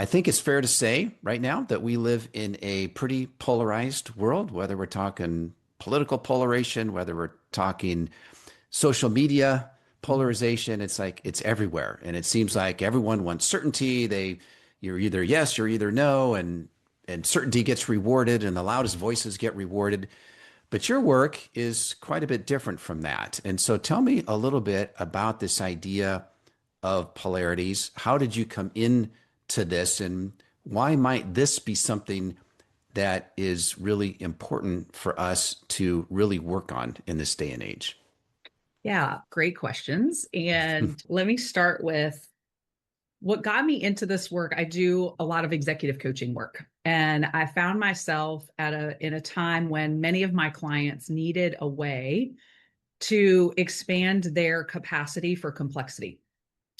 I think it's fair to say right now that we live in a pretty polarized world, whether we're talking political polarization, whether we're talking social media polarization. It's like it's everywhere. And it seems like everyone wants certainty. You're either yes, you're either no, and certainty gets rewarded and the loudest voices get rewarded. But your work is quite a bit different from that. And so tell me a little bit about this idea of polarities. How did you come into this, and why might this be something that is really important for us to really work on in this day and age? Yeah, great questions. And let me start with what got me into this work. I do a lot of executive coaching work, and I found myself in a time when many of my clients needed a way to expand their capacity for complexity.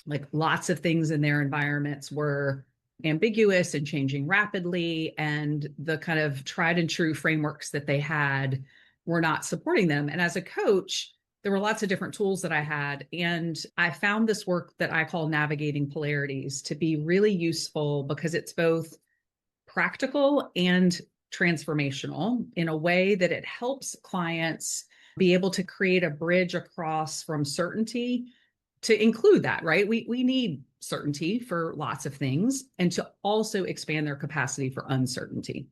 Like lots of things in their environments were ambiguous and changing rapidly, and the kind of tried and true frameworks that they had were not supporting them. And as a coach, there were lots of different tools that I had. And I found this work that I call Navigating Polarities to be really useful because it's both practical and transformational in a way that it helps clients be able to create a bridge across from certainty to include that, right? We need certainty for lots of things, and to also expand their capacity for uncertainty,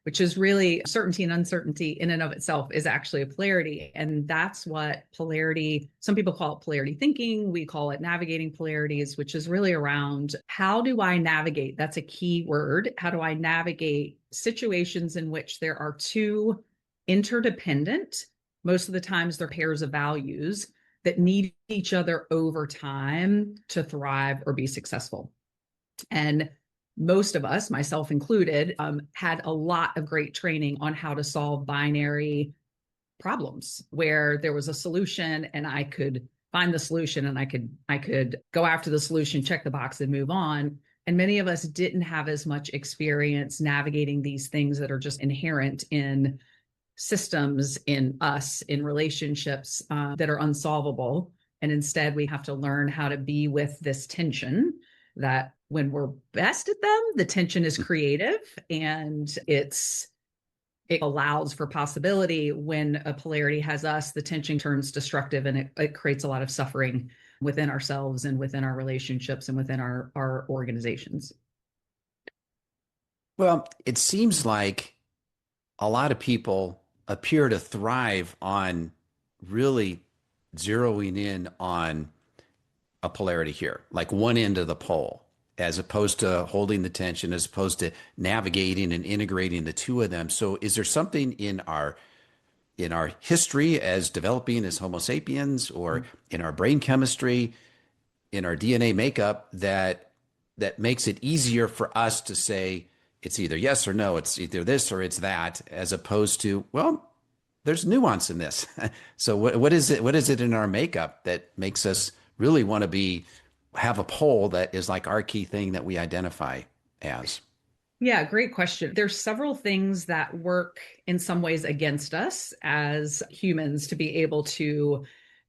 which is really certainty. And uncertainty in and of itself is actually a polarity. And that's what polarity, some people call it polarity thinking. We call it navigating polarities, which is really around how do I navigate? That's a key word. How do I navigate situations in which there are two interdependent, most of the times they're pairs of values that need each other over time to thrive or be successful. And most of us, myself included, had a lot of great training on how to solve binary problems where there was a solution and I could find the solution and I could go after the solution, check the box and move on. And many of us didn't have as much experience navigating these things that are just inherent in systems, in us, in relationships that are unsolvable. And instead, we have to learn how to be with this tension that when we're best at them, the tension is creative and it allows for possibility. When a polarity has us, the tension turns destructive and it creates a lot of suffering within ourselves and within our relationships and within our organizations. Well, it seems like a lot of people appear to thrive on really zeroing in on a polarity here, like one end of the pole, as opposed to holding the tension, as opposed to navigating and integrating the two of them. So is there something in our history as developing as Homo sapiens, or in our brain chemistry, in our DNA makeup, that makes it easier for us to say it's either yes or no, it's either this or it's that, as opposed to, well, there's nuance in this. So what is it? What is it in our makeup that makes us really want to have a pole that is like our key thing that we identify as? Yeah, great question. There's several things that work in some ways against us as humans to be able to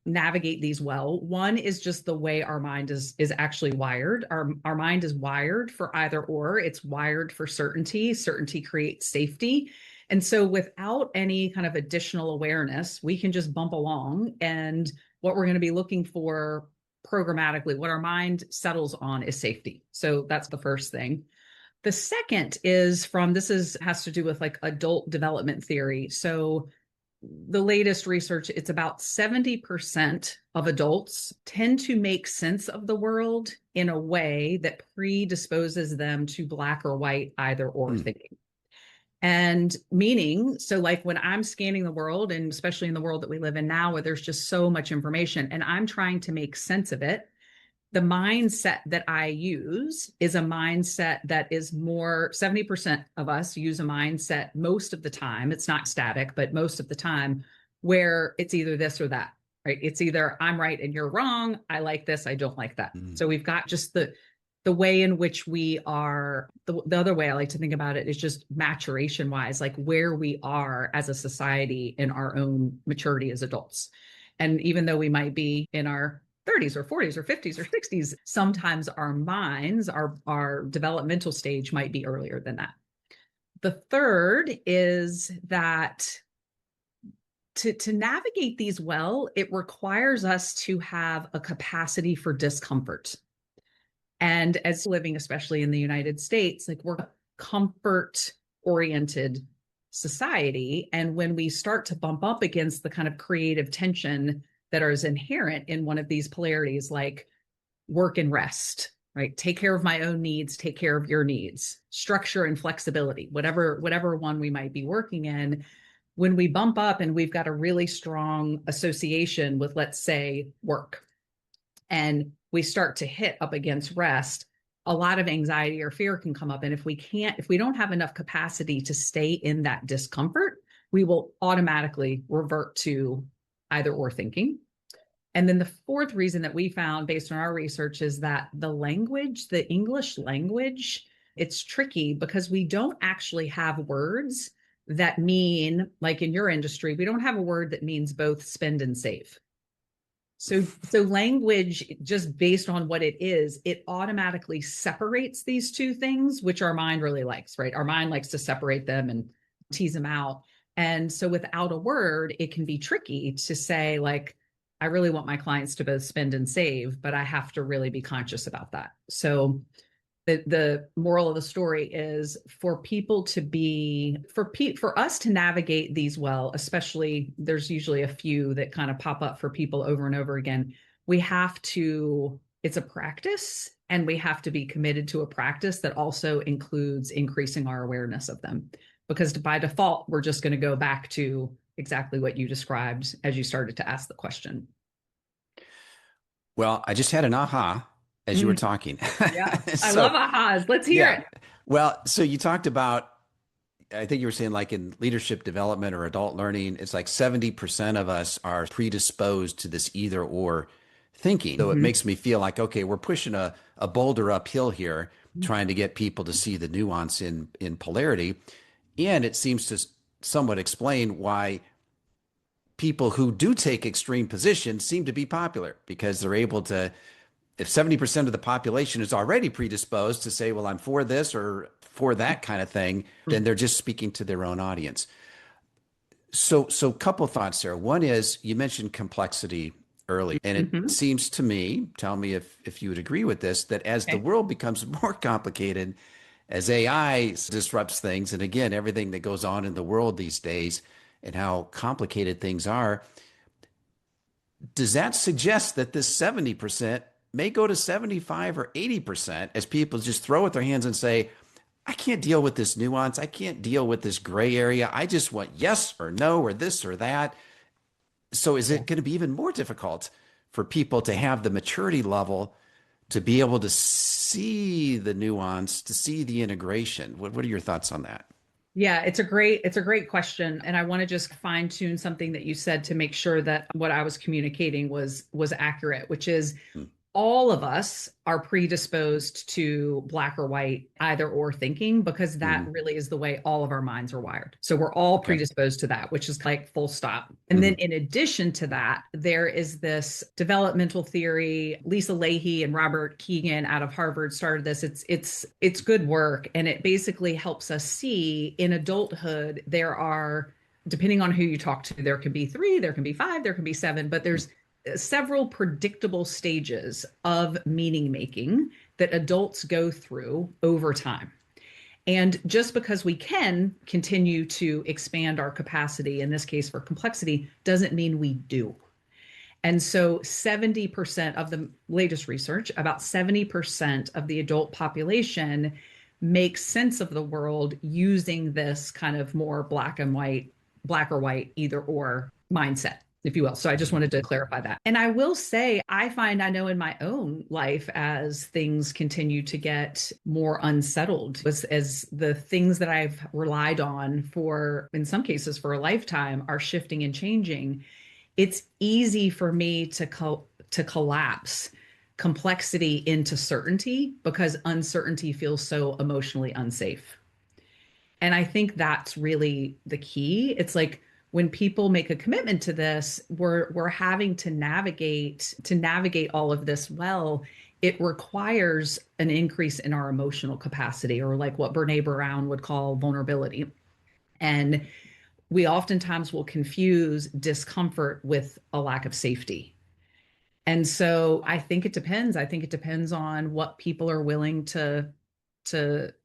navigate these well. One is just the way our mind is actually wired. Our mind is wired for either or. It's wired for certainty. Certainty creates safety. And so without any kind of additional awareness, we can just bump along. And what we're going to be looking for programmatically, what our mind settles on, is safety. So that's the first thing. The second is has to do with like adult development theory. So the latest research, it's about 70% of adults tend to make sense of the world in a way that predisposes them to black or white, either or thinking. And meaning, so like when I'm scanning the world, and especially in the world that we live in now, where there's just so much information and I'm trying to make sense of it, the mindset that I use is a mindset that is more, 70% of us use a mindset most of the time. It's not static, but most of the time, where it's either this or that, right? It's either I'm right and you're wrong. I like this. I don't like that. So we've got just the way in which we are. The other way I like to think about it is just maturation wise, like where we are as a society in our own maturity as adults. And even though we might be in our 30s or 40s or 50s or 60s. Sometimes our minds, our developmental stage might be earlier than that. The third is that to navigate these well, it requires us to have a capacity for discomfort. And as living, especially in the United States, like we're a comfort oriented society. And when we start to bump up against the kind of creative tension that is inherent in one of these polarities, like work and rest, right? Take care of my own needs, take care of your needs, structure and flexibility, whatever one we might be working in. When we bump up and we've got a really strong association with, let's say, work, and we start to hit up against rest, a lot of anxiety or fear can come up. And if we don't have enough capacity to stay in that discomfort, we will automatically revert to either or thinking. And then the fourth reason that we found based on our research is that the English language, it's tricky because we don't actually have words that mean, like in your industry, we don't have a word that means both spend and save. So language, just based on what it is, it automatically separates these two things, which our mind really likes, right? Our mind likes to separate them and tease them out. And so without a word, it can be tricky to say, like, I really want my clients to both spend and save, but I have to really be conscious about that. So the moral of the story is for us to navigate these well, especially there's usually a few that kind of pop up for people over and over again. It's a practice, and we have to be committed to a practice that also includes increasing our awareness of them, because by default, we're just going to go back to exactly what you described as you started to ask the question. Well, I just had an aha as you were talking. Yeah, I love So, ahas. Let's hear yeah. it. Well, so you talked about, I think you were saying like in leadership development or adult learning, it's like 70% of us are predisposed to this either or thinking. So it Mhm. makes me feel like, okay, we're pushing a boulder uphill here, trying to get people to see the nuance in polarity. And it seems to somewhat explain why people who do take extreme positions seem to be popular, because they're able to, if 70% of the population is already predisposed to say, well, I'm for this or for that kind of thing, then they're just speaking to their own audience. So couple thoughts there. One is, you mentioned complexity early, and it Mhm. seems to me, tell me if you would agree with this, that as the Okay. world becomes more complicated, as AI disrupts things, and again, everything that goes on in the world these days and how complicated things are, does that suggest that this 70% may go to 75 or 80% as people just throw at their hands and say, I can't deal with this nuance. I can't deal with this gray area. I just want yes or no or this or that. So is Yeah. it going to be even more difficult for people to have the maturity level to be able to see the nuance, to see the integration? What are your thoughts on that? Yeah, it's a great question. And I want to just fine tune something that you said to make sure that what I was communicating was accurate, which is Hmm. all of us are predisposed to black or white, either or thinking, because that Mm-hmm. really is the way all of our minds are wired. So we're all Okay. predisposed to that, which is like full stop. And then Mm-hmm. in addition to that, there is this developmental theory. Lisa Leahy and Robert Keegan out of Harvard started this. It's good work. And it basically helps us see in adulthood, there are, depending on who you talk to, there can be three, there can be five, there can be seven, but there's several predictable stages of meaning making that adults go through over time. And just because we can continue to expand our capacity, in this case for complexity, doesn't mean we do. And so 70% of the latest research, about 70% of the adult population makes sense of the world using this kind of more black and white, black or white, either or mindset, if you will. So I just wanted to clarify that. And I will say, I know in my own life, as things continue to get more unsettled, as the things that I've relied on for, in some cases, for a lifetime are shifting and changing, it's easy for me to collapse complexity into certainty because uncertainty feels so emotionally unsafe. And I think that's really the key. It's like when people make a commitment to this, we're having to navigate all of this well. It requires an increase in our emotional capacity, or like what Brene Brown would call vulnerability. And we oftentimes will confuse discomfort with a lack of safety. And so I think it depends. I think it depends on what people are willing to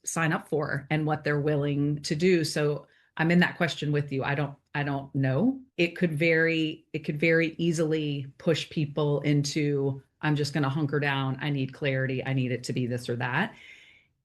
sign up for and what they're willing to do. So I'm in that question with you. I don't know. It could very easily push people into, I'm just going to hunker down. I need clarity. I need it to be this or that.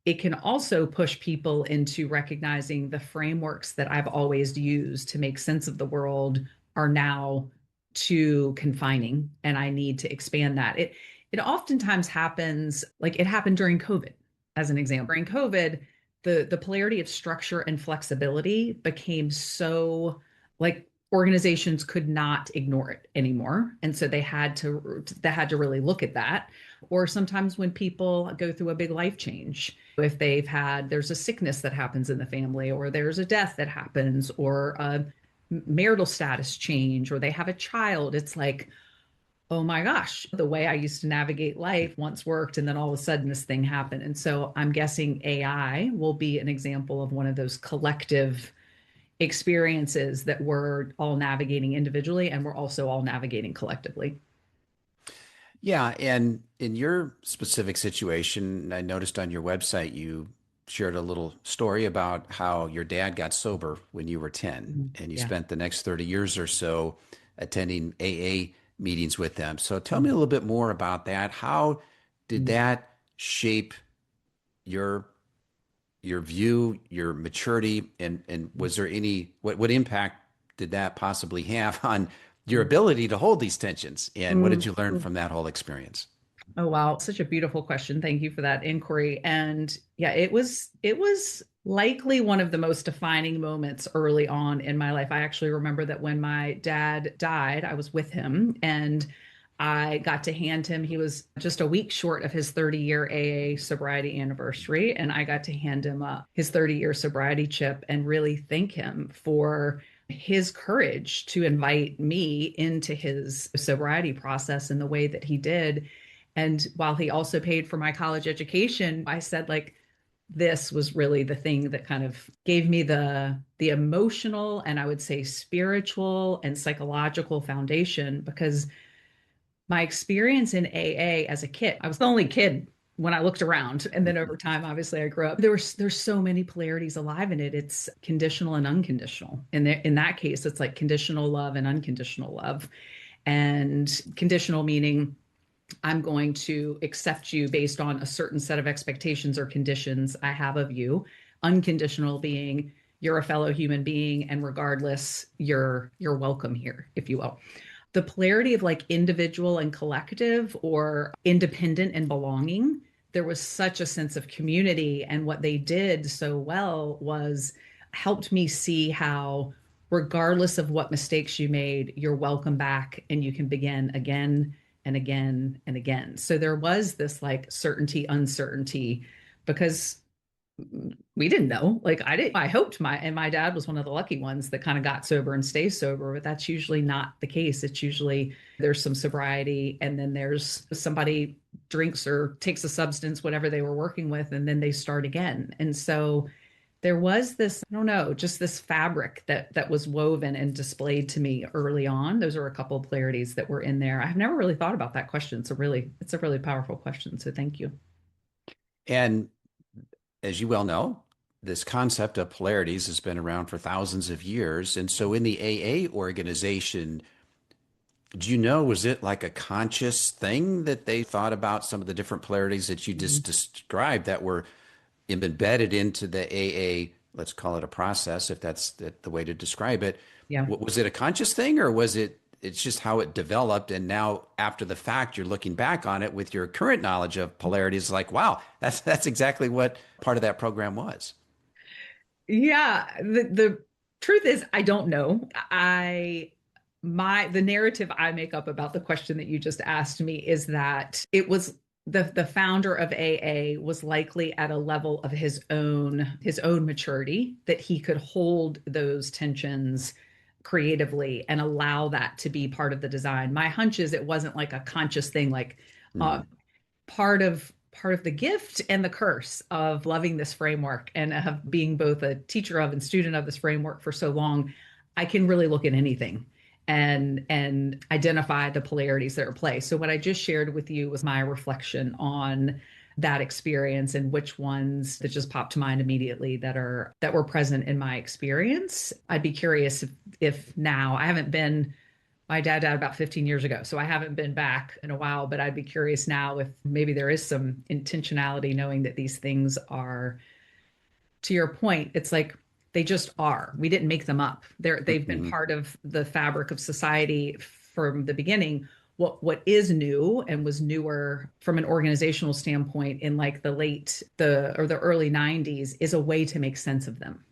It can also push people into recognizing the frameworks that I've always used to make sense of the world are now too confining, and I need to expand that. It oftentimes happens, like it happened during COVID, as an example. During COVID, the polarity of structure and flexibility became so, like, organizations could not ignore it anymore, and so they had to really look at that. Or sometimes when people go through a big life change, if there's a sickness that happens in the family, or there's a death that happens, or a marital status change, or they have a child, it's like, oh my gosh, the way I used to navigate life once worked, and then all of a sudden this thing happened. And so I'm guessing AI will be an example of one of those collective experiences that we're all navigating individually, and we're also all navigating collectively. Yeah, and in your specific situation, I noticed on your website you shared a little story about how your dad got sober when you were 10, Mhm. and you Yeah. spent the next 30 years or so attending AA meetings with them. So tell me a Mhm. little bit more about that. How did that shape your your view, your maturity, and was there any what impact did that possibly have on your Mhm. ability to hold these tensions? And what did you learn Mhm. from that whole experience? Oh wow, such a beautiful question. Thank you for that inquiry. And yeah, it was likely one of the most defining moments early on in my life. I actually remember that when my dad died, I was with him, and I got to hand him, he was just a week short of his 30-year AA sobriety anniversary, and I got to hand him his 30-year sobriety chip and really thank him for his courage to invite me into his sobriety process in the way that he did. And while he also paid for my college education, I said, like, this was really the thing that kind of gave me the emotional, and I would say spiritual and psychological foundation, because my experience in AA as a kid, I was the only kid when I looked around. And then over time, obviously I grew up. There's so many polarities alive in it. It's conditional and unconditional. And in that case, it's like conditional love and unconditional love. And conditional meaning, I'm going to accept you based on a certain set of expectations or conditions I have of you. Unconditional being, you're a fellow human being, and regardless, you're welcome here, if you will. The polarity of like individual and collective, or independent and belonging, there was such a sense of community. And what they did so well was helped me see how, regardless of what mistakes you made, you're welcome back and you can begin again and again and again. So there was this like certainty, uncertainty, because we didn't know. Like I didn't, I hoped my dad was one of the lucky ones that kind of got sober and stays sober, but that's usually not the case. It's usually there's some sobriety, and then there's somebody drinks or takes a substance, whatever they were working with, and then they start again. And so there was this, I don't know, just this fabric that was woven and displayed to me early on. Those are a couple of polarities that were in there. I've never really thought about that question. It's a really powerful question. So thank you. And as you well know, this concept of polarities has been around for thousands of years. And so in the AA organization, do you know, was it like a conscious thing that they thought about some of the different polarities that you just Mhm. described that were embedded into the AA, let's call it a process, if that's the way to describe it? Yeah. Was it a conscious thing, or was it's just how it developed? And now after the fact, you're looking back on it with your current knowledge of polarities, like, wow, that's exactly what part of that program was. Yeah, the truth is I don't know. The narrative I make up about the question that you just asked me is that it was the founder of AA was likely at a level of his own maturity that he could hold those tensions creatively and allow that to be part of the design. My hunch is it wasn't like a conscious thing, like uh, Mm, part of the gift and the curse of loving this framework and of being both a teacher of and student of this framework for so long. I can really look at anything and identify the polarities that are at play. So what I just shared with you was my reflection on that experience and which ones that just popped to mind immediately that were present in my experience. I'd be curious if now I haven't been my dad died about 15 years ago, so I haven't been back in a while, but I'd be curious now if maybe there is some intentionality knowing that these things are, to your point, it's like they just are. We didn't make them up. They've been mhm, part of the fabric of society from the beginning. What is new and was newer from an organizational standpoint in like the early 90s is a way to make sense of them.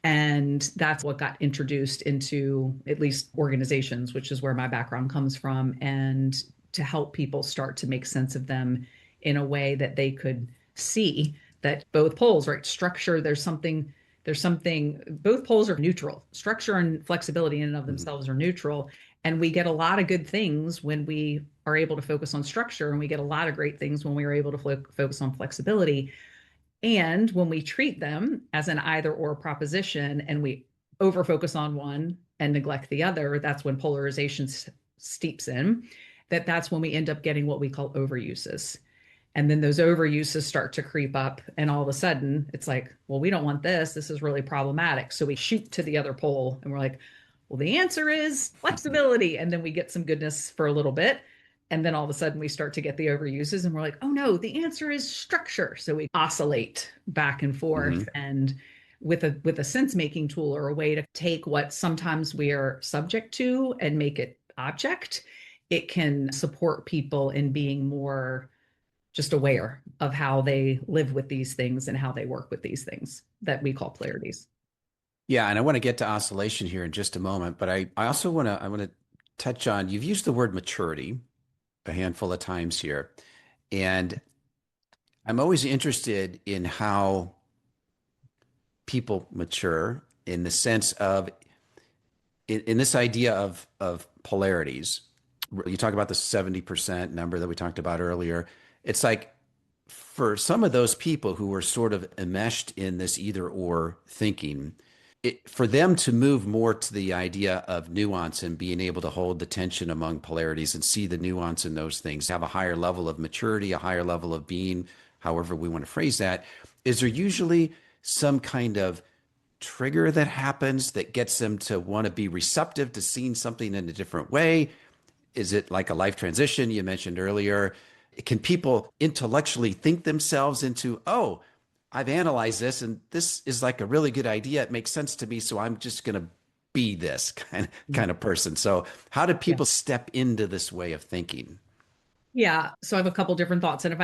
And that's what got introduced into at least organizations, which is where my background comes from, and to help people start to make sense of them in a way that they could see that both poles, right? Structure, both poles are neutral. Structure and flexibility in and of mhm. themselves are neutral. And we get a lot of good things when we are able to focus on structure, and we get a lot of great things when we are able to focus on flexibility. And when we treat them as an either or proposition and we over focus on one and neglect the other, that's when polarization steeps in. That's when we end up getting what we call overuses. And then those overuses start to creep up. And all of a sudden, it's like, well, we don't want this. This is really problematic. So we shoot to the other pole and we're like, well, the answer is flexibility. And then we get some goodness for a little bit. And then all of a sudden, we start to get the overuses and we're like, oh no, the answer is structure. So we oscillate back and forth. Mhm. And with a sense making tool or a way to take what sometimes we are subject to and make it object, it can support people in being more just aware of how they live with these things and how they work with these things that we call polarities. Yeah, and I want to get to oscillation here in just a moment, but I also want to touch on you've used the word maturity a handful of times here. And I'm always interested in how people mature in the sense of in this idea of polarities. You talk about the 70% number that we talked about earlier. It's like for some of those people who were sort of enmeshed in this either or thinking, for them to move more to the idea of nuance and being able to hold the tension among polarities and see the nuance in those things, have a higher level of maturity, a higher level of being, however we want to phrase that, is there usually some kind of trigger that happens that gets them to want to be receptive to seeing something in a different way? Is it like a life transition you mentioned earlier? Can people intellectually think themselves into, oh, I've analyzed this and this is like a really good idea. It makes sense to me. So I'm just going to be this kind of person. So how do Yeah. people step into this way of thinking? Yeah. So I have a couple different thoughts. And if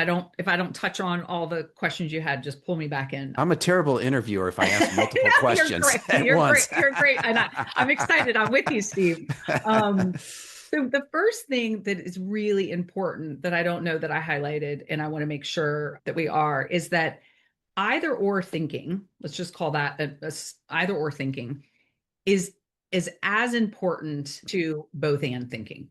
I don't touch on all the questions you had, just pull me back in. I'm a terrible interviewer if I ask multiple Yeah, you're questions great. at You're great. once. You're great. And I'm excited. I'm with you, Steve. Um, so the first thing that is really important that I don't know that I highlighted, and I want to make sure that we are, is that either or thinking, let's just call that either or thinking, is is as important to both and thinking.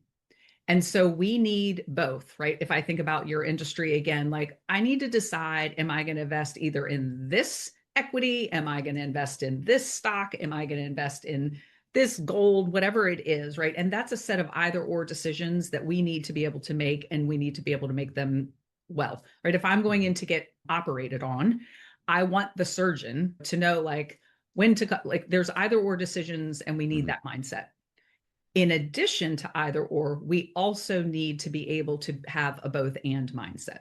And so we need both, right? If I think about your industry again, like I need to decide, am I going to invest either in this equity? Am I going to invest in this stock? Am I going to invest in this gold, whatever it is, right? And that's a set of either or decisions that we need to be able to make, and we need to be able to make them well, right? If I'm going in to get operated on, I want the surgeon to know like when to cut, like there's either or decisions, and we need Mhm. that mindset. In addition to either or, we also need to be able to have a both and mindset.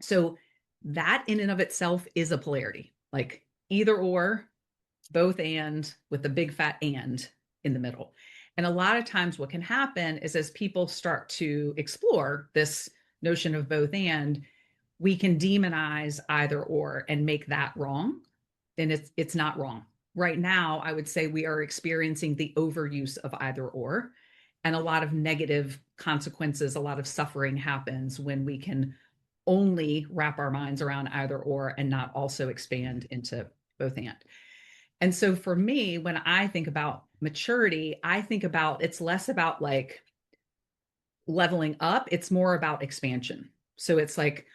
So that in and of itself is a polarity, like either or, both and with a big fat and in the middle. And a lot of times, what can happen is as people start to explore this notion of both and, we can demonize either or and make that wrong. And it's not wrong. Right now, I would say we are experiencing the overuse of either or, and a lot of negative consequences, a lot of suffering happens when we can only wrap our minds around either or and not also expand into both and. And so for me, when I think about maturity, I think about it's less about like leveling up, it's more about expansion. So it's like,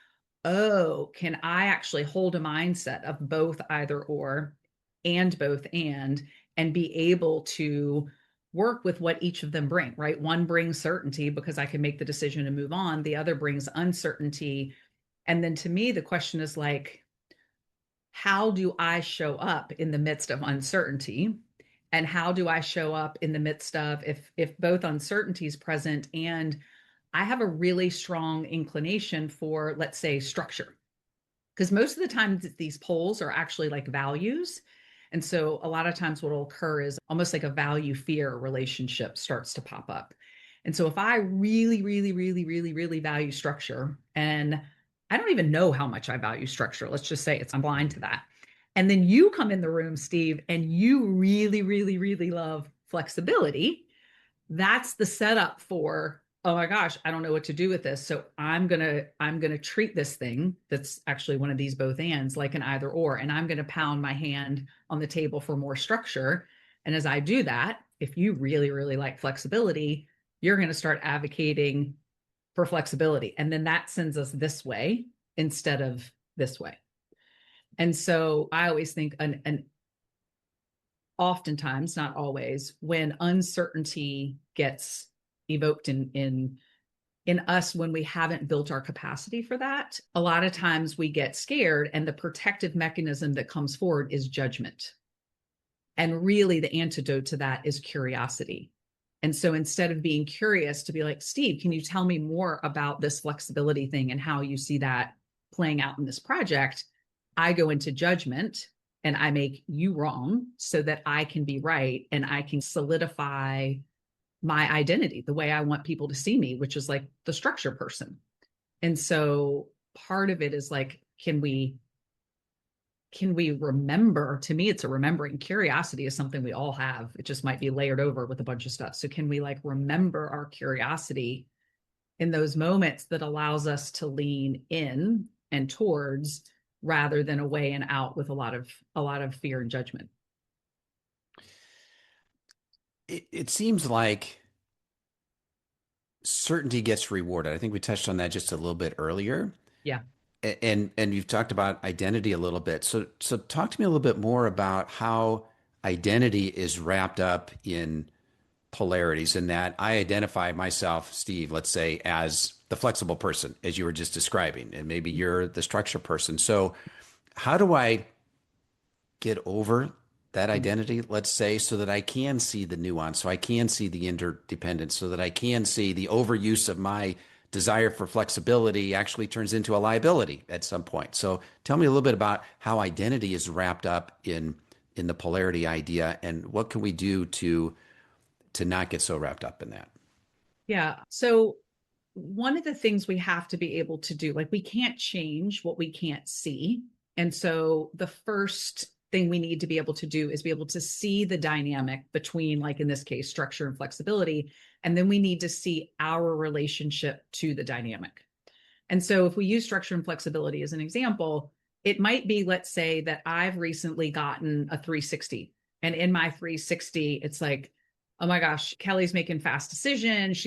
oh, can I actually hold a mindset of both either or and both and be able to work with what each of them bring, right? One brings certainty because I can make the decision and move on. The other brings uncertainty. And then to me, the question is like, how do I show up in the midst of uncertainty? And how do I show up in the midst of if both uncertainty is present and I have a really strong inclination for, let's say, structure? Because most of the time these polls are actually like values. And so a lot of times what will occur is almost like a value fear relationship starts to pop up. And so if I really, really, really, really, really value structure, and I don't even know how much I value structure, let's just say I'm blind to that. And then you come in the room, Steve, and you really, really, really love flexibility. That's the setup for, oh my gosh, I don't know what to do with this. So I'm gonna treat this thing that's actually one of these both ands like an either or, and I'm gonna pound my hand on the table for more structure. And as I do that, if you really, really like flexibility, you're gonna start advocating for flexibility. And then that sends us this way instead of this way. And so I always think an oftentimes, not always, when uncertainty gets evoked in us when we haven't built our capacity for that, a lot of times we get scared, and the protective mechanism that comes forward is judgment. And really, the antidote to that is curiosity. And so instead of being curious, to be like, Steve, can you tell me more about this flexibility thing and how you see that playing out in this project? I go into judgment and I make you wrong so that I can be right and I can solidify my identity the way I want people to see me, which is like the structure person. And so part of it is like, can we remember? To me, it's a remembering. Curiosity is something we all have. It just might be layered over with a bunch of stuff. So can we like remember our curiosity in those moments that allows us to lean in and towards rather than away and out with a lot of fear and judgment? It seems like certainty gets rewarded. I think we touched on that just a little bit earlier. Yeah. And you've talked about identity a little bit. So talk to me a little bit more about how identity is wrapped up in polarities, in that I identify myself, Steve, let's say, as the flexible person, as you were just describing, and maybe you're the structure person. So how do I get over that identity, let's say, so that I can see the nuance, so I can see the interdependence, so that I can see the overuse of my desire for flexibility actually turns into a liability at some point. So tell me a little bit about how identity is wrapped up in the polarity idea, and what can we do to not get so wrapped up in that. Yeah. So one of the things we have to be able to do, like we can't change what we can't see. And so the first thing we need to be able to do is be able to see the dynamic between, like in this case, structure and flexibility. And then we need to see our relationship to the dynamic. And so if we use structure and flexibility as an example, it might be, let's say that I've recently gotten a 360. And in my 360, it's like, oh my gosh, Kelly's making fast decisions.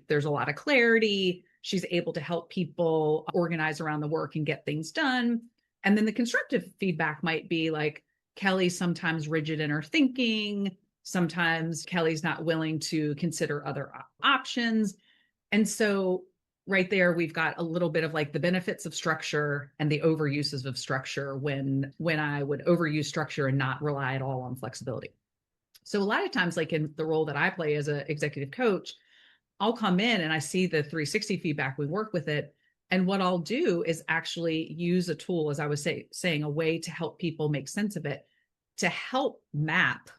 There's a lot of clarity. She's able to help people organize around the work and get things done. And then the constructive feedback might be like, Kelly's sometimes rigid in her thinking. Sometimes Kelly's not willing to consider other options. And so right there, we've got a little bit of like the benefits of structure and the overuses of structure when I would overuse structure and not rely at all on flexibility. So a lot of times, like in the role that I play as an executive coach, I'll come in and I see the 360 feedback, we work with it. And what I'll do is actually use a tool, as I was saying, a way to help people make sense of it, to help map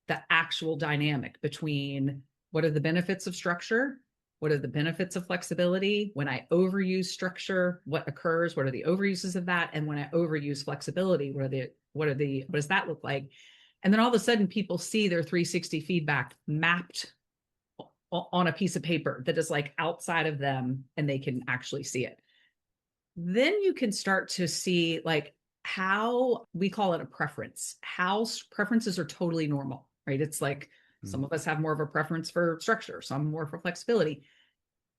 the actual dynamic between what are the benefits of structure, what are the benefits of flexibility. When I overuse structure, what occurs, what are the overuses of that? And when I overuse flexibility, what does that look like? And then all of a sudden people see their 360 feedback mapped on a piece of paper that is like outside of them and they can actually see it. Then you can start to see like how we call it a preference, how preferences are totally normal, right? It's like Some of us have more of a preference for structure, some more for flexibility.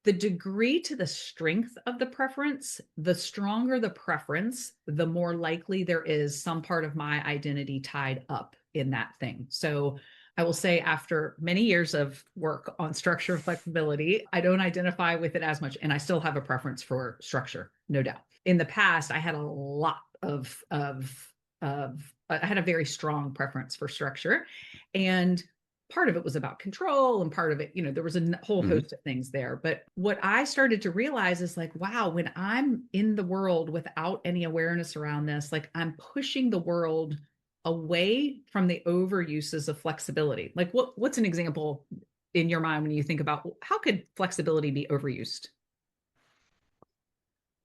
The degree to the strength of the preference, the stronger the preference, the more likely there is some part of my identity tied up in that thing. So I will say, after many years of work on structure and flexibility, I don't identify with it as much. And I still have a preference for structure, no doubt. In the past, I had a lot I had a very strong preference for structure. And part of it was about control, and part of it, there was a whole Mm-hmm. host of things there. But what I started to realize is like, wow, when I'm in the world without any awareness around this, like I'm pushing the world away from the overuses of flexibility. Like what's an example in your mind when you think about how could flexibility be overused?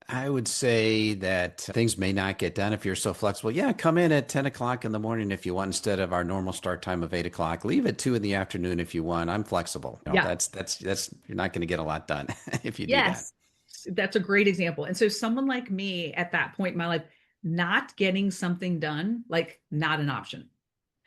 I would say that things may not get done if you're so flexible. Yeah, come in at 10 o'clock in the morning if you want, instead of our normal start time of 8 o'clock. Leave at 2 in the afternoon if you want. I'm flexible. No, Yeah. that's you're not going to get a lot done if you do that. Yes. That's a great example. And so someone like me at that point in my life, not getting something done, like not an option.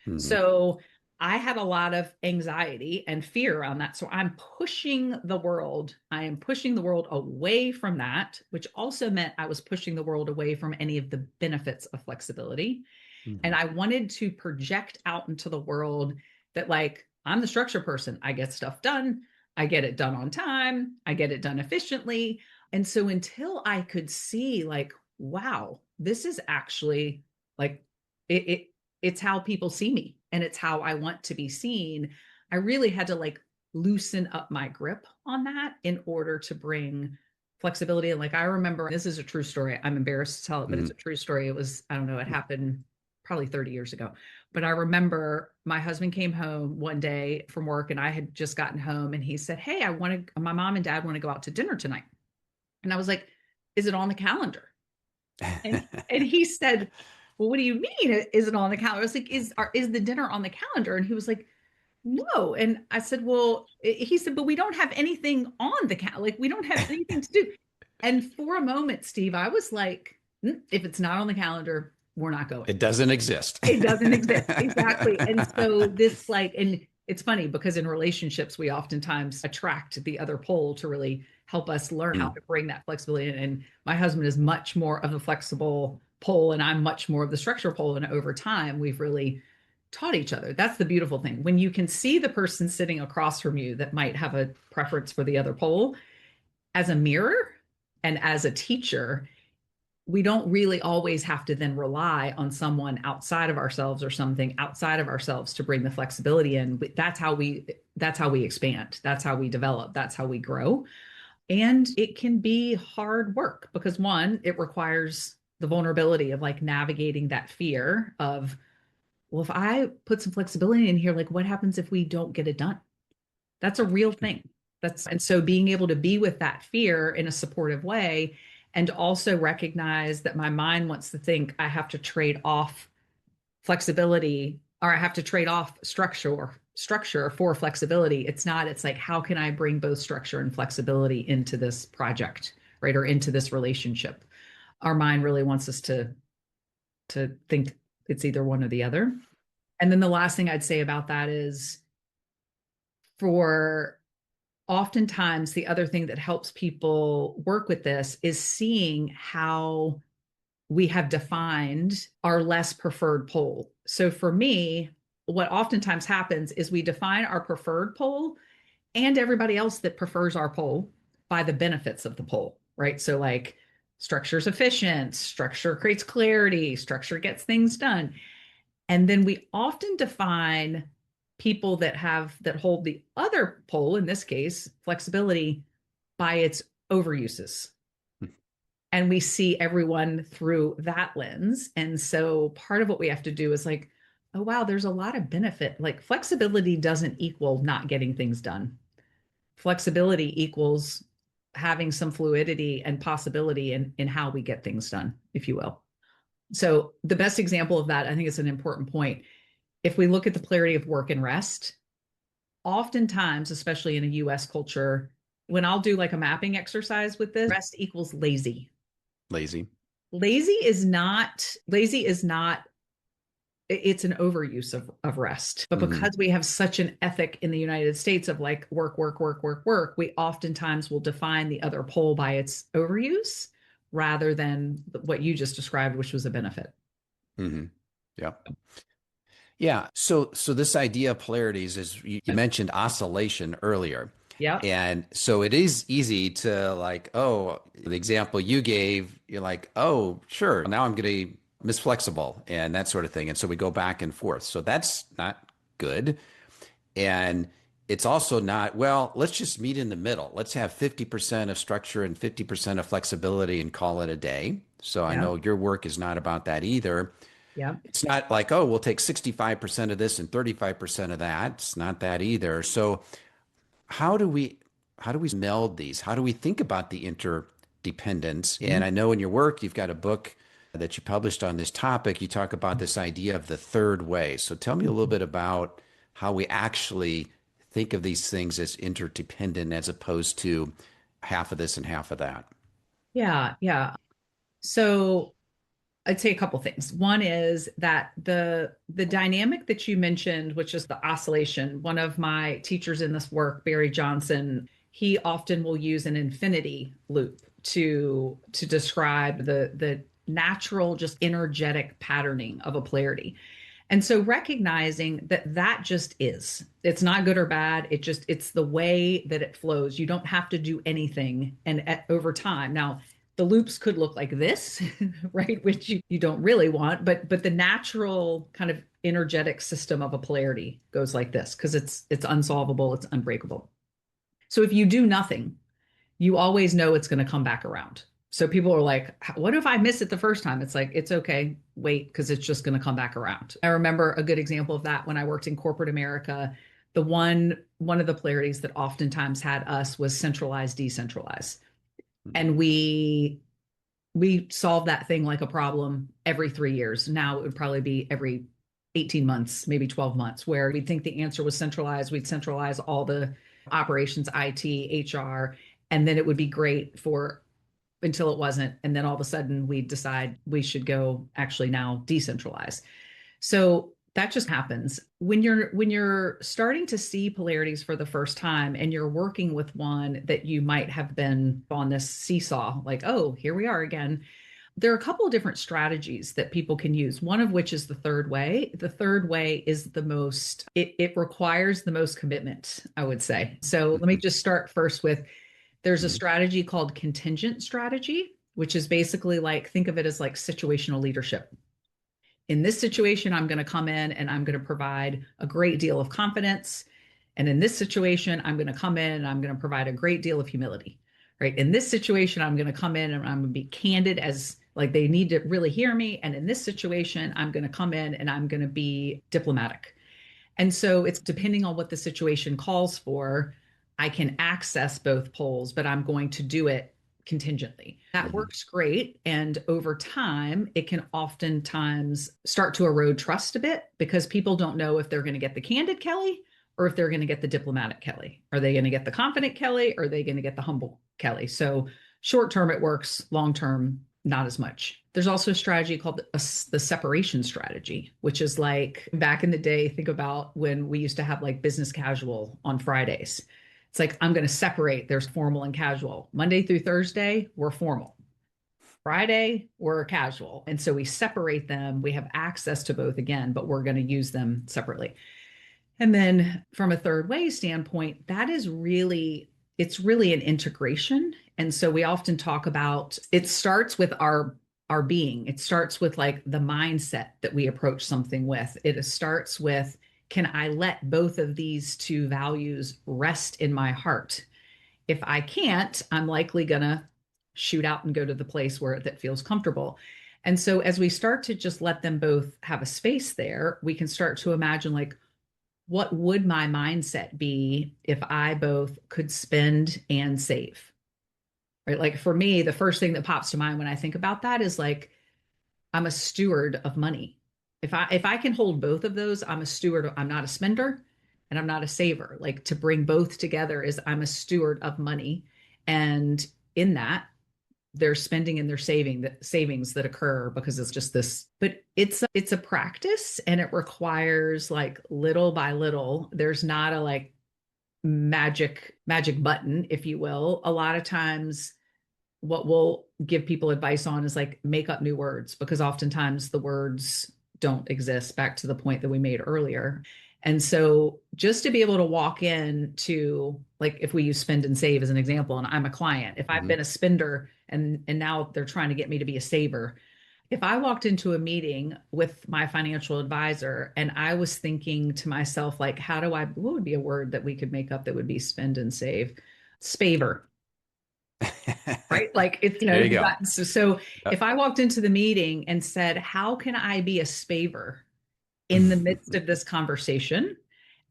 Hmm. So I had a lot of anxiety and fear around that. So I'm pushing the world. I am pushing the world away from that, which also meant I was pushing the world away from any of the benefits of flexibility. Hmm. And I wanted to project out into the world that, like, I'm the structure person. I get stuff done. I get it done on time. I get it done efficiently. And so until I could see, like, wow, this is actually like it it's how people see me, and it's how I want to be seen. I really had to like loosen up my grip on that in order to bring flexibility. And like, I remember, this is a true story. I'm embarrassed to tell it, but it's Hmm. a true story. It was, I don't know, it happened probably 30 years ago. But I remember my husband came home one day from work, and I had just gotten home, and he said, "Hey, my mom and dad want to go out to dinner tonight." And I was like, "Is it on the calendar?" And he said, "Well, what do you mean? Is it on the calendar?" I was like, "Is the dinner on the calendar?" And he was like, "No." And I said, "Well," he said, "but we don't have anything on the calendar. Like, we don't have anything to do." And for a moment, Steve, I was like, if it's not on the calendar, we're not going. It doesn't exist. It doesn't exist. Exactly. And so this, like, and it's funny because in relationships, we oftentimes attract the other pole to really help us learn how Mm. to bring that flexibility in. And my husband is much more of a flexible pole, and I'm much more of the structure pole. And over time, we've really taught each other. That's the beautiful thing. When you can see the person sitting across from you that might have a preference for the other pole as a mirror and as a teacher, we don't really always have to then rely on someone outside of ourselves or something outside of ourselves to bring the flexibility in. But that's how we expand. That's how we develop. That's how we grow. And it can be hard work because, one, it requires the vulnerability of like navigating that fear of, well, if I put some flexibility in here, like what happens if we don't get it done? That's a real thing. And so being able to be with that fear in a supportive way, and also recognize that my mind wants to think I have to trade off flexibility, or I have to trade off structure for flexibility. It's not, it's like, how can I bring both structure and flexibility into this project, right? Or into this relationship? Our mind really wants us to think it's either one or the other. And then the last thing I'd say about that is, for oftentimes the other thing that helps people work with this is seeing how we have defined our less preferred pole. So for me, what oftentimes happens is we define our preferred pole and everybody else that prefers our pole by the benefits of the pole, right? So like, structure's efficient, structure creates clarity, structure gets things done. And then we often define people that hold the other pole, in this case, flexibility, by its overuses. And we see everyone through that lens. And so part of what we have to do is like, oh, wow, there's a lot of benefit. Like, flexibility doesn't equal not getting things done. Flexibility equals having some fluidity and possibility in how we get things done, if you will. So the best example of that, I think, is an important point. If we look at the polarity of work and rest, oftentimes, especially in a US culture, when I'll do like a mapping exercise with this, rest equals lazy. Lazy. Lazy is not it's an overuse of rest. But Hmm. because we have such an ethic in the United States of like work, work, work, work, work, we oftentimes will define the other pole by its overuse rather than what you just described, which was a benefit. Hmm. Yeah. Yeah. So this idea of polarities is you mentioned oscillation earlier. Yep. And so it is easy to like, oh, the example you gave, you're like, oh, sure, now I'm going to miss flexible and that sort of thing. And so we go back and forth. So that's not good. And it's also not, well, let's just meet in the middle. Let's have 50% of structure and 50% of flexibility and call it a day. So I Yep. know your work is not about that either. Yep. It's not like, oh, we'll take 65% of this and 35% of that. It's not that either. So how do we how do we meld these? How do we think about the interdependence? And I know in your work you've got a book that you published on this topic. You talk about this idea of the third way. So tell me a little bit about how we actually think of these things as interdependent as opposed to half of this and half of that. Yeah. Yeah. So I'd say a couple things. One is that the dynamic that you mentioned, which is the oscillation, one of my teachers in this work, Barry Johnson, he often will use an infinity loop to describe the natural, just energetic patterning of a polarity. And so recognizing that that just is, it's not good or bad. It's the way that it flows. You don't have to do anything. And over time, now the loops could look like this, right? Which you don't really want, but the natural kind of energetic system of a polarity goes like this because it's unsolvable, it's unbreakable. So if you do nothing, you always know it's going to come back around. So people are like, what if I miss it the first time? It's like, it's okay. Wait, because it's just going to come back around. I remember a good example of that when I worked in corporate America. The one of the polarities that oftentimes had us was centralized, decentralized. And we solved that thing like a problem every 3 years. Now it would probably be every 18 months, maybe 12 months, where we'd think the answer was centralized. We'd centralize all the operations, IT, HR, and then it would be great for until it wasn't. And then all of a sudden we'd decide we should go actually now decentralize. So that just happens when you're starting to see polarities for the first time and you're working with one that you might have been on this seesaw, like, oh, here we are again. There are a couple of different strategies that people can use, one of which is the third way. The third way is the most, it requires the most commitment, I would say. So let me Mhm. just start first with there's a Mhm. strategy called contingent strategy, which is basically like, think of it as like situational leadership. In this situation, I'm going to come in and I'm going to provide a great deal of confidence. And in this situation, I'm going to come in and I'm going to provide a great deal of humility. Right. In this situation, I'm going to come in and I'm going to be candid as like they need to really hear me. And in this situation, I'm going to come in and I'm going to be diplomatic. And so it's depending on what the situation calls for, I can access both poles, but I'm going to do it contingently. That Mhm. works great. And over time, it can oftentimes start to erode trust a bit because people don't know if they're going to get the candid Kelly or if they're going to get the diplomatic Kelly. Are they going to get the confident Kelly or are they going to get the humble Kelly? So short term, it works. Long term, not as much. There's also a strategy called the separation strategy, which is like back in the day, think about when we used to have like business casual on Fridays. It's like, I'm going to separate. There's formal and casual. Monday through Thursday, we're formal. Friday, we're casual. And so we separate them. We have access to both again, but we're going to use them separately. And then from a third way standpoint, that is really, it's really an integration. And so we often talk about it starts with our being. It starts with like the mindset that we approach something with. It starts with, can I let both of these two values rest in my heart? If I can't, I'm likely gonna shoot out and go to the place where that feels comfortable. And so as we start to just let them both have a space there, we can start to imagine like, what would my mindset be if I both could spend and save? Right? Like for me, the first thing that pops to mind when I think about that is like I'm a steward of money. If I can hold both of those, I'm a steward. I'm not a spender and I'm not a saver. Like to bring both together is I'm a steward of money. And in that, their spending and their savings that occur because it's just this, but it's a practice, and it requires like little by little. There's not a like magic button, if you will. A lot of times what we'll give people advice on is like make up new words, because oftentimes the words don't exist, back to the point that we made earlier. And so just to be able to walk in to, like, if we use spend and save as an example, and I'm a client, if I've Mhm. been a spender and now they're trying to get me to be a saver, if I walked into a meeting with my financial advisor and I was thinking to myself, like, what would be a word that we could make up that would be spend and save? Spaver, right? Like it's, There you you go. got, so if Yep. I walked into the meeting and said, how can I be a spaver in the midst of this conversation?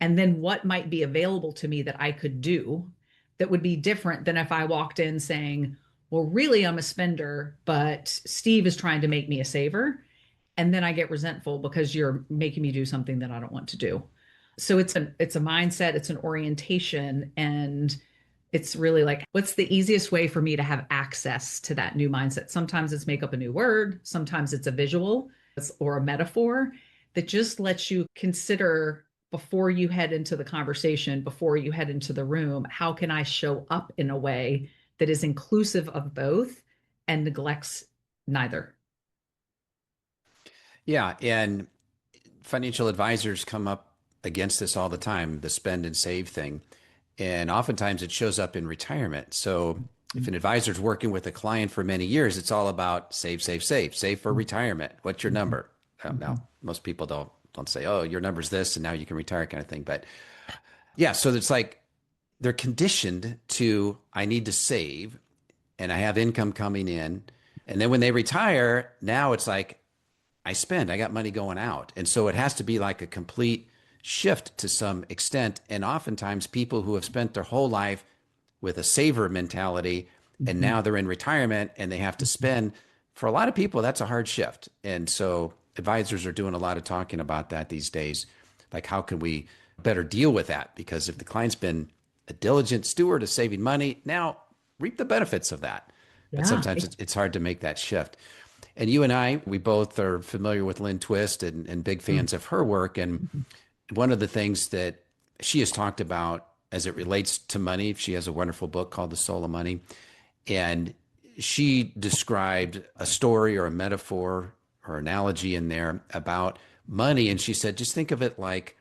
And then what might be available to me that I could do that would be different than if I walked in saying, well, really, I'm a spender, but Steve is trying to make me a saver. And then I get resentful because you're making me do something that I don't want to do. So it's a mindset, it's an orientation, and it's really like, what's the easiest way for me to have access to that new mindset? Sometimes it's make up a new word, sometimes it's a visual or a metaphor that just lets you consider before you head into the conversation, before you head into the room, how can I show up in a way that is inclusive of both and neglects neither? Yeah, and financial advisors come up against this all the time, the spend and save thing. And oftentimes it shows up in retirement. So if an advisor's working with a client for many years, it's all about save, save, save, save for retirement. What's your number? Now, most people don't say, "Oh, your number's this, and now you can retire," kind of thing. But yeah, so it's like they're conditioned to, I need to save, and I have income coming in, and then when they retire, now it's like I spend, I got money going out. And so it has to be like a complete shift to some extent. And oftentimes, people who have spent their whole life with a saver mentality and Mhm. now they're in retirement and they have to spend, for a lot of people, that's a hard shift. And so advisors are doing a lot of talking about that these days. Like, how can we better deal with that? Because if the client's been a diligent steward of saving money, now reap the benefits of that. But Yeah. sometimes it's hard to make that shift. And you and I, we both are familiar with Lynn Twist and big fans of her work. And one of the things that she has talked about as it relates to money, she has a wonderful book called The Soul of Money. And she described a story or a metaphor or analogy in there about money. And she said, just think of it like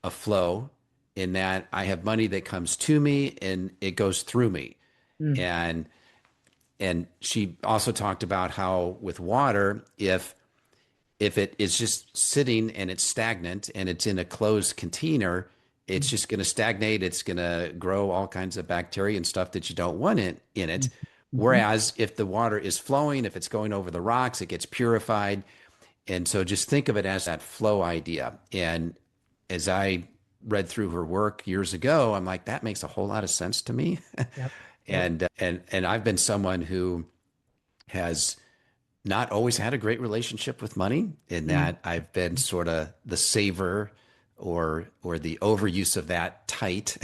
a flow, in that I have money that comes to me and it goes through me. Mm. And she also talked about how with water, if it is just sitting and it's stagnant and it's in a closed container, it's just going to stagnate. It's going to grow all kinds of bacteria and stuff that you don't want in it. Mhm. Whereas if the water is flowing, if it's going over the rocks, it gets purified. And so just think of it as that flow idea. And as I read through her work years ago, I'm like, that makes a whole lot of sense to me. Yep. Yep. And I've been someone who has not always had a great relationship with money, in Mm. that I've been sort of the saver or the overuse of that tight,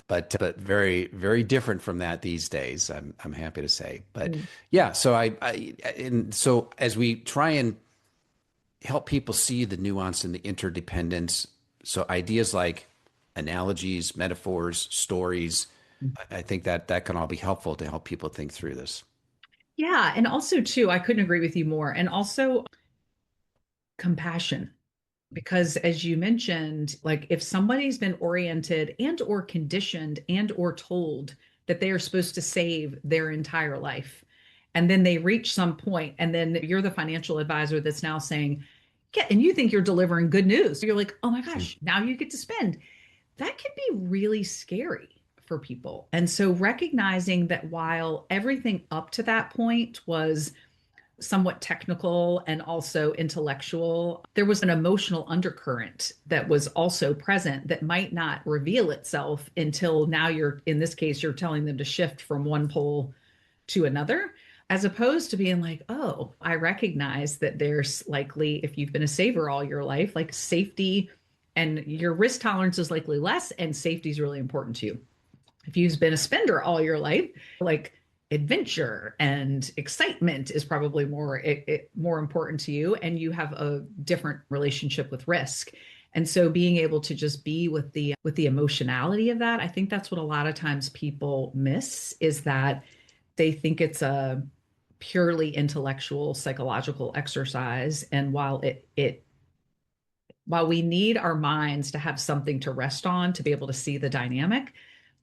but very very different from that these days. I'm happy to say, but Mm. yeah. So and so as we try and help people see the nuance and the interdependence, so ideas like analogies, metaphors, stories, I think that that can all be helpful to help people think through this. Yeah. And also, too, I couldn't agree with you more. And also compassion. Because as you mentioned, like if somebody's been oriented and or conditioned and or told that they are supposed to save their entire life, and then they reach some point, and then you're the financial advisor that's now saying, yeah, and you think you're delivering good news. You're like, oh my gosh, now you get to spend. That can be really scary for people. And so recognizing that while everything up to that point was somewhat technical and also intellectual, there was an emotional undercurrent that was also present that might not reveal itself until now you're, in this case, you're telling them to shift from one pole to another, as opposed to being like, oh, I recognize that there's likely, if you've been a saver all your life, like safety and your risk tolerance is likely less, and safety is really important to you. If you've been a spender all your life, like adventure and excitement is probably more important to you, and you have a different relationship with risk. And so being able to just be with the emotionality of that, I think that's what a lot of times people miss, is that they think it's a purely intellectual psychological exercise. And while we need our minds to have something to rest on to be able to see the dynamic,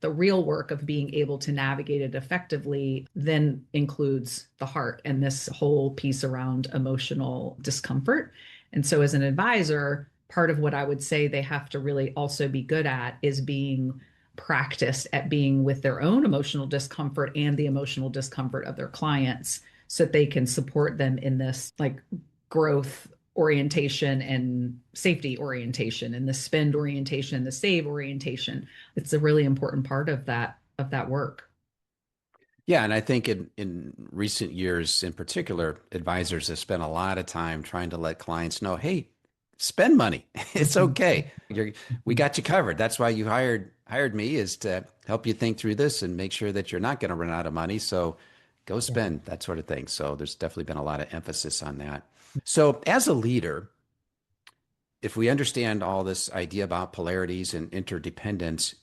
the real work of being able to navigate it effectively then includes the heart and this whole piece around emotional discomfort. And so, as an advisor, part of what I would say they have to really also be good at is being practiced at being with their own emotional discomfort and the emotional discomfort of their clients, so that they can support them in this like growth orientation and safety orientation and the spend orientation and the save orientation. It's a really important part of that work. Yeah, and I think in recent years, in particular, advisors have spent a lot of time trying to let clients know, hey, spend money. It's Mhm. okay. We Mhm. got you covered. That's why you hired me, is to help you think through this and make sure that you're not going to run out of money. So go Yeah. spend, that sort of thing. So there's definitely been a lot of emphasis on that. So as a leader, if we understand all this idea about polarities and interdependence,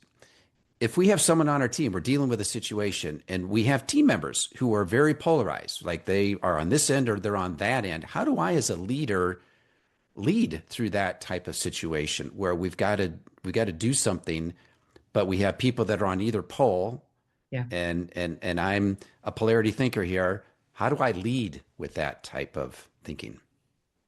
if we have someone on our team, we're dealing with a situation and we have team members who are very polarized, like they are on this end or they're on that end, how do I, as a leader, lead through that type of situation where we got to do something, but we have people that are on either pole, Yeah. and I'm a polarity thinker here. How do I lead with that type of thinking?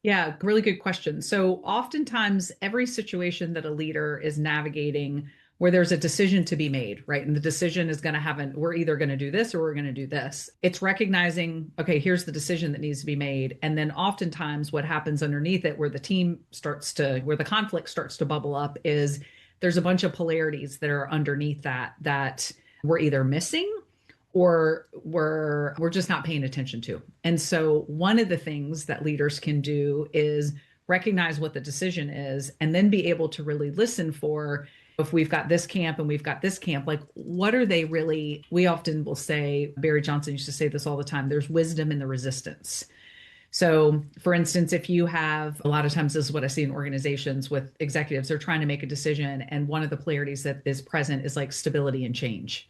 Yeah, really good question. So, oftentimes, every situation that a leader is navigating where there's a decision to be made, right? And the decision is going to have we're either going to do this or we're going to do this. It's recognizing, okay, here's the decision that needs to be made. And then, oftentimes, what happens underneath it, where the conflict starts to bubble up, is there's a bunch of polarities that are underneath that we're either missing or we're just not paying attention to. And so one of the things that leaders can do is recognize what the decision is and then be able to really listen for, if we've got this camp and we've got this camp, like what are they really, we often will say, Barry Johnson used to say this all the time, there's wisdom in the resistance. So, for instance, if you have, a lot of times this is what I see in organizations with executives, they're trying to make a decision, and one of the polarities that is present is like stability and change.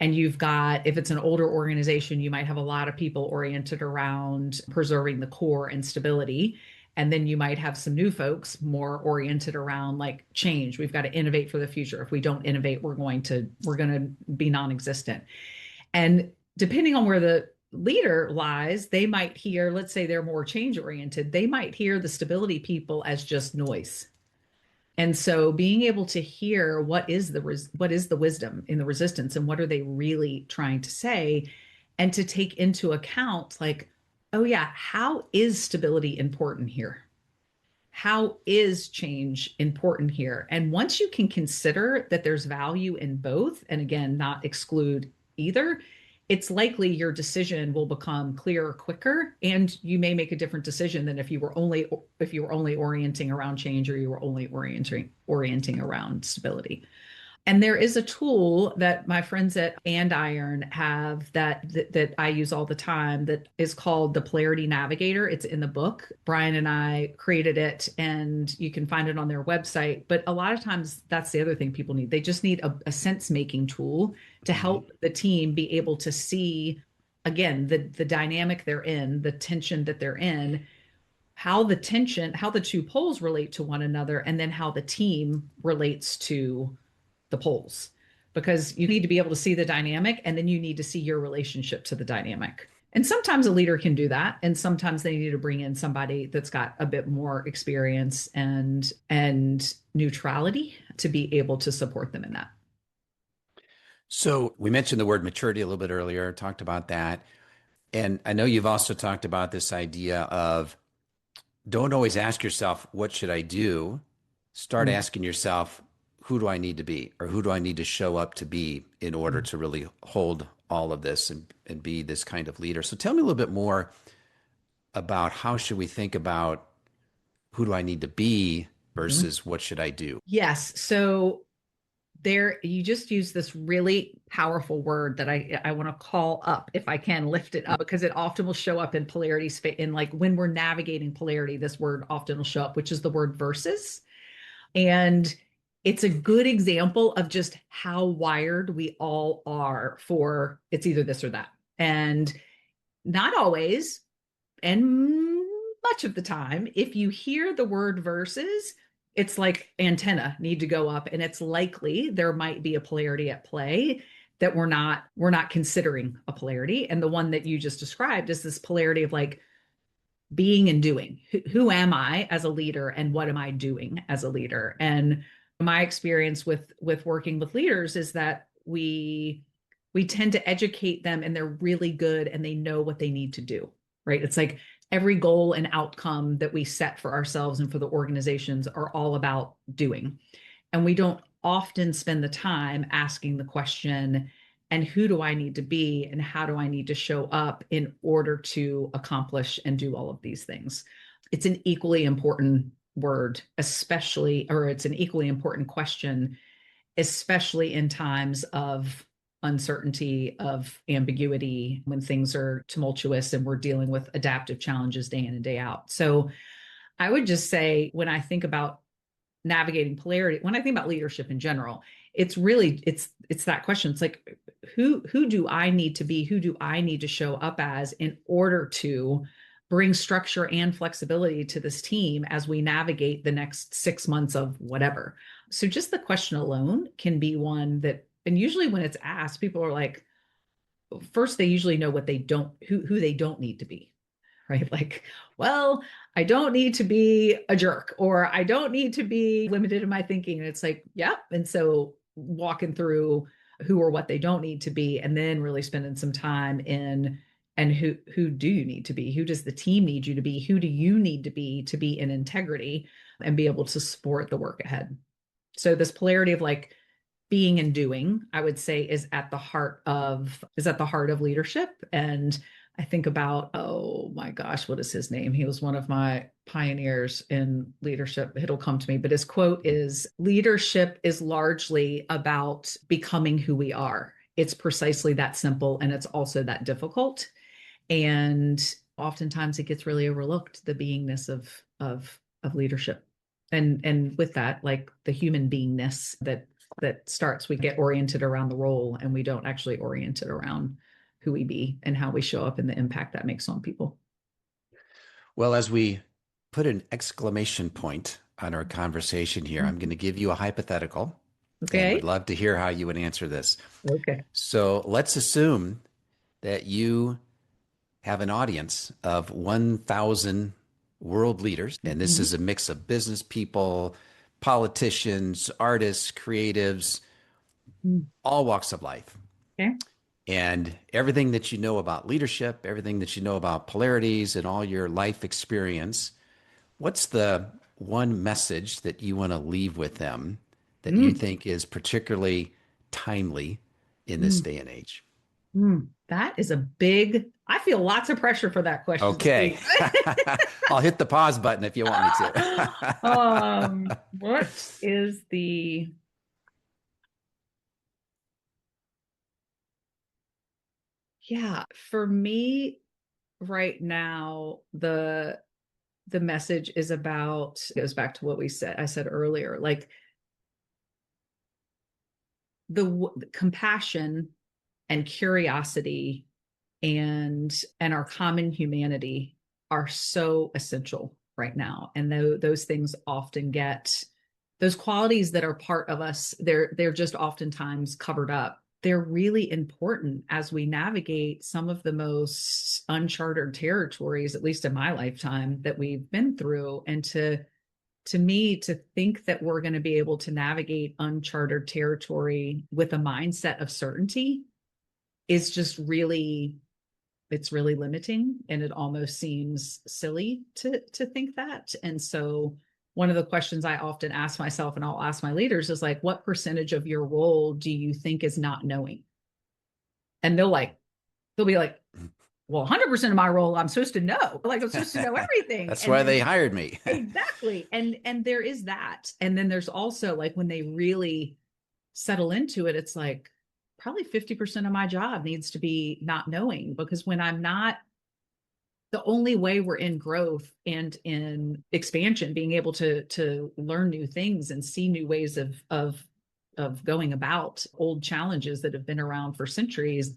And you've got, if it's an older organization, you might have a lot of people oriented around preserving the core and stability. And then you might have some new folks more oriented around like change. We've got to innovate for the future. If we don't innovate, we're going to be non-existent. And depending on where the leader lies, they might hear, let's say they're more change oriented, they might hear the stability people as just noise. And so being able to hear what is the wisdom in the resistance and what are they really trying to say, and to take into account like, oh yeah, how is stability important here? How is change important here? And once you can consider that there's value in both, and again, not exclude either, it's likely your decision will become clearer quicker, and you may make a different decision than if you were only orienting around change, or you were only orienting around stability. And there is a tool that my friends at Andiron have that I use all the time, that is called the Polarity Navigator. It's in the book. Brian and I created it, and you can find it on their website. But a lot of times, that's the other thing people need. They just need a sense making tool to Mhm. help the team be able to see, again, the dynamic they're in, the tension that they're in, how the two poles relate to one another, and then how the team relates to the poles. Because you need to be able to see the dynamic, and then you need to see your relationship to the dynamic. And sometimes a leader can do that, and sometimes they need to bring in somebody that's got a bit more experience and neutrality to be able to support them in that. So we mentioned the word maturity a little bit earlier, talked about that. And I know you've also talked about this idea of don't always ask yourself, what should I do? Start Mm-hmm. asking yourself, who do I need to be? Or who do I need to show up to be in order to really hold all of this and be this kind of leader? So tell me a little bit more about how should we think about who do I need to be Mm-hmm. versus what should I do? Yes. So There, you just use this really powerful word that I want to call up, if I can lift it up, because it often will show up in polarity space. In like when we're navigating polarity, this word often will show up, which is the word versus. And it's a good example of just how wired we all are for it's either this or that. And not always, and much of the time, if you hear the word versus, it's like antenna need to go up, and it's likely there might be a polarity at play that we're not considering a polarity. And the one that you just described is this polarity of like being and doing. Who am I as a leader, and what am I doing as a leader? And my experience with working with leaders is that we tend to educate them, and they're really good and they know what they need to do, right? It's like every goal and outcome that we set for ourselves and for the organizations are all about doing. And we don't often spend the time asking the question, and who do I need to be, and how do I need to show up in order to accomplish and do all of these things? It's an equally important word, especially, or it's an equally important question, especially in times of uncertainty, of ambiguity, when things are tumultuous and we're dealing with adaptive challenges day in and day out. So I would just say, when I think about navigating polarity, when I think about leadership in general, it's really it's that question. It's like, who do I need to be? Who do I need to show up as in order to bring structure and flexibility to this team as we navigate the next 6 months of whatever? So just the question alone can be one that, and usually when it's asked, people are like, first they usually know what they don't, who they don't need to be, right? Like, well, I don't need to be a jerk, or I don't need to be limited in my thinking. And it's like, yeah. And so walking through who or what they don't need to be, and then really spending some time in, and who do you need to be? Who does the team need you to be? Who do you need to be in integrity and be able to support the work ahead? So this polarity of like being and doing, I would say, is at the heart of leadership. And I think about, oh my gosh, what is his name? He was one of my pioneers in leadership. It'll come to me, but his quote is, leadership is largely about becoming who we are. It's precisely that simple, and it's also that difficult. And oftentimes it gets really overlooked, the beingness of leadership. And with that, like the human beingness that starts, we get oriented around the role, and we don't actually orient it around who we be and how we show up and the impact that makes on people. Well, as we put an exclamation point on our conversation here, I'm going to give you a hypothetical and would Okay. love to hear how you would answer this. Okay. So let's assume that you have an audience of 1,000 world leaders, and this Mhm. is a mix of business people, politicians, artists, creatives, all walks of life. Okay. And everything that you know about leadership, everything that you know about polarities and all your life experience, what's the one message that you want to leave with them that you Mm, think is particularly timely in this mm, day and age? That is a big, I feel lots of pressure for that question, Okay. Steve. I'll hit the pause button if you want me to. What is the, yeah, for me right now, the message is about, goes back to what I said earlier, like the compassion and curiosity and our common humanity are so essential right now. And those things often get, those qualities that are part of us, they're just oftentimes covered up. They're really important as we navigate some of the most uncharted territories, at least in my lifetime, that we've been through. And to me, to think that we're going to be able to navigate uncharted territory with a mindset of certainty is just really, it's really limiting, and it almost seems silly to think that. And so one of the questions I often ask myself, and I'll ask my leaders, is like, what percentage of your role do you think is not knowing? And they'll be like, well, 100% of my role I'm supposed to know, like I'm supposed to know everything. That's And why they then hired me. exactly. And there is that. And then there's also like when they really settle into it, it's like probably 50% of my job needs to be not knowing, because when I'm not, the only way we're in growth and in expansion, being able to learn new things and see new ways of going about old challenges that have been around for centuries,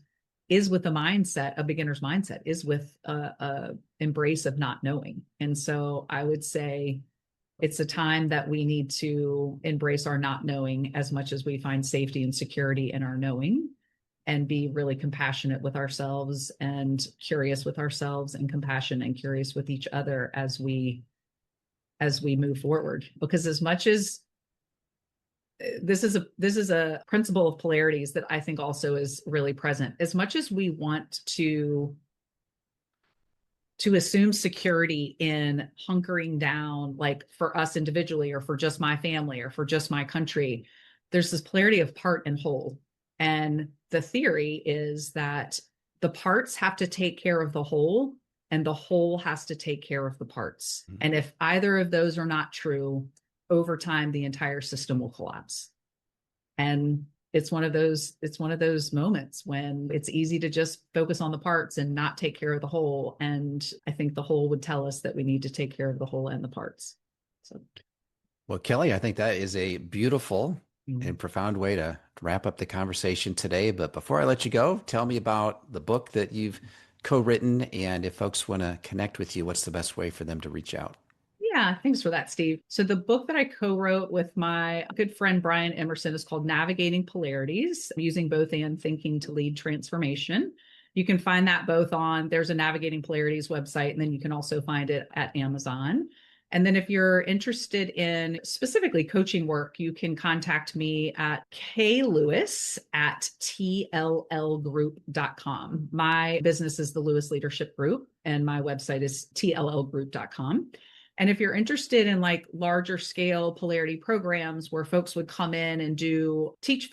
is with a mindset, a beginner's mindset, is with a embrace of not knowing. And so I would say it's a time that we need to embrace our not knowing as much as we find safety and security in our knowing, and be really compassionate with ourselves and curious with ourselves, and compassionate and curious with each other as we move forward. Because as much as this is a principle of polarities that I think also is really present, as much as we want to assume security in hunkering down, like for us individually, or for just my family, or for just my country, there's this polarity of part and whole. And the theory is that the parts have to take care of the whole, and the whole has to take care of the parts. Mhm. And if either of those are not true, over time, the entire system will collapse. And it's one of those moments when it's easy to just focus on the parts and not take care of the whole. And I think the whole would tell us that we need to take care of the whole and the parts. So, Well, Kelly, I think that is a beautiful mm. and profound way to wrap up the conversation today. But before I let you go, tell me about the book that you've co-written, and if folks want to connect with you, what's the best way for them to reach out? Yeah, thanks for that, Steve. So the book that I co-wrote with my good friend Brian Emerson is called Navigating Polarities, Using Both and Thinking to Lead Transformation. You can find that both on, there's a Navigating Polarities website, and then you can also find it at Amazon. And then if you're interested in specifically coaching work, you can contact me at klewis@tllgroup.com. My business is the Lewis Leadership Group, and my website is tllgroup.com. And if you're interested in like larger scale polarity programs where folks would come in and teach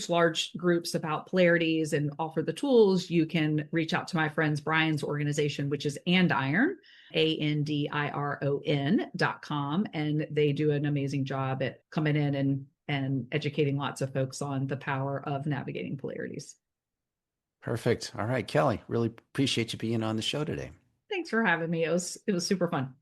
large groups about polarities and offer the tools, you can reach out to my friends Brian's organization, which is Andiron, ANDIRON.com. And they do an amazing job at coming in and educating lots of folks on the power of navigating polarities. Perfect. All right, Kelly, really appreciate you being on the show today. Thanks for having me. It was super fun.